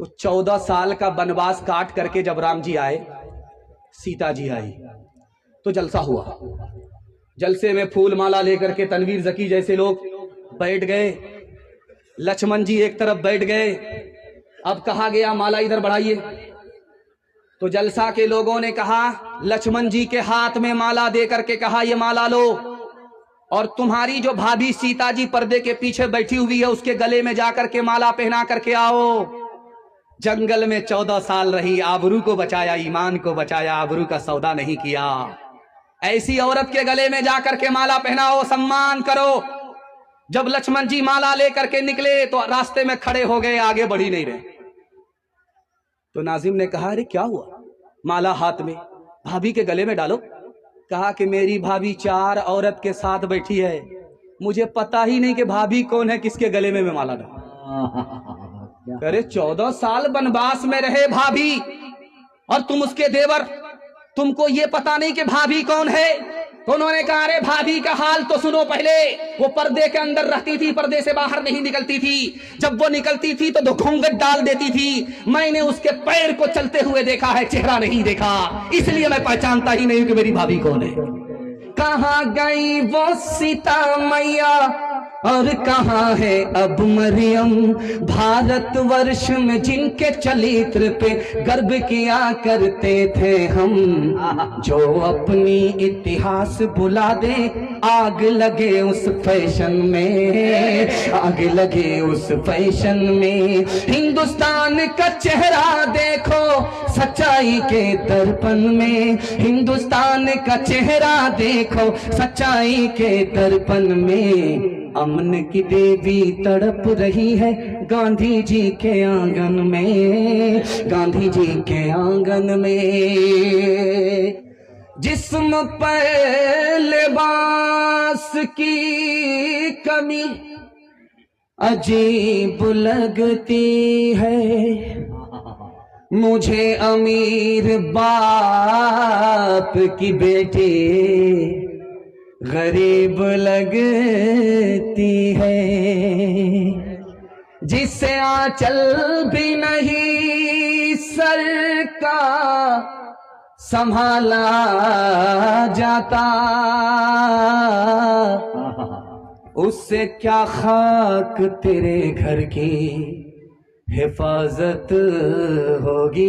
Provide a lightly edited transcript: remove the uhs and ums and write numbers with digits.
तो 14 साल का वनवास काट करके जब राम जी आए, सीता जी आई, तो जलसा हुआ। जलसे में फूल माला लेकर के तनवीर जकी जैसे लोग बैठ गए, लक्ष्मण जी एक तरफ बैठ गए। अब कहा गया माला इधर बढ़ाइए, तो जलसा के लोगों ने कहा, लक्ष्मण जी के हाथ में माला दे करके कहा ये माला लो, और तुम्हारी जो भाभी सीता जी पर्दे के पीछे बैठी हुई है उसके गले में जाकर के माला पहना करके आओ। जंगल में 14 साल रही, आबरू को बचाया, ईमान को बचाया, आबरू का सौदा नहीं किया। ऐसी औरत के गले में जाकर के माला पहनाओ, सम्मान करो। जब लक्ष्मण जी माला लेकर के निकले तो रास्ते में खड़े हो गए, आगे बढ़ ही नहीं रहे। तो नाजिम ने कहा, अरे क्या हुआ? माला हाथ में, भाभी के गले में डालो। कहा कि मेरी भाभी 4 औरत के साथ बैठी है, मुझे पता ही नहीं कि भाभी कौन है, किसके गले में मैं माला डालूं। अरे 14 साल वनवास में रहे भाभी, और तुम उसके देवर, तुमको ये पता नहीं कि भाभी कौन है? तो उन्होंने कहा, अरे भाभी का हाल तो सुनो पहले। वो पर्दे के अंदर रहती थी, पर्दे से बाहर नहीं निकलती थी। जब वो निकलती थी तो घूंघट डाल देती थी। मैंने उसके पैर को चलते हुए देखा है, चेहरा नहीं देखा, इसलिए मैं पहचानता ही नहीं कि मेरी भाभी कौन है। कहाँ गई वो सीता मैया और कहाँ है अब मरियम? भारतवर्ष में जिनके चरित्र पे गर्व किया करते थे हम, जो अपनी इतिहास बुला दे, आग लगे उस फैशन में, आग लगे उस फैशन में। हिंदुस्तान का चेहरा देखो सच्चाई के दर्पण में, हिंदुस्तान का चेहरा देखो सच्चाई के दर्पण में। अमन की देवी तड़प रही है गांधी जी के आंगन में, गांधी जी के आंगन में। जिस्म पर लिबास की कमी अजीब लगती है, मुझे अमीर बाप की बेटी गरीब लगती है। जिसे आंचल भी नहीं सर का संभाला जाता, उससे क्या खाक तेरे घर की हिफाजत होगी।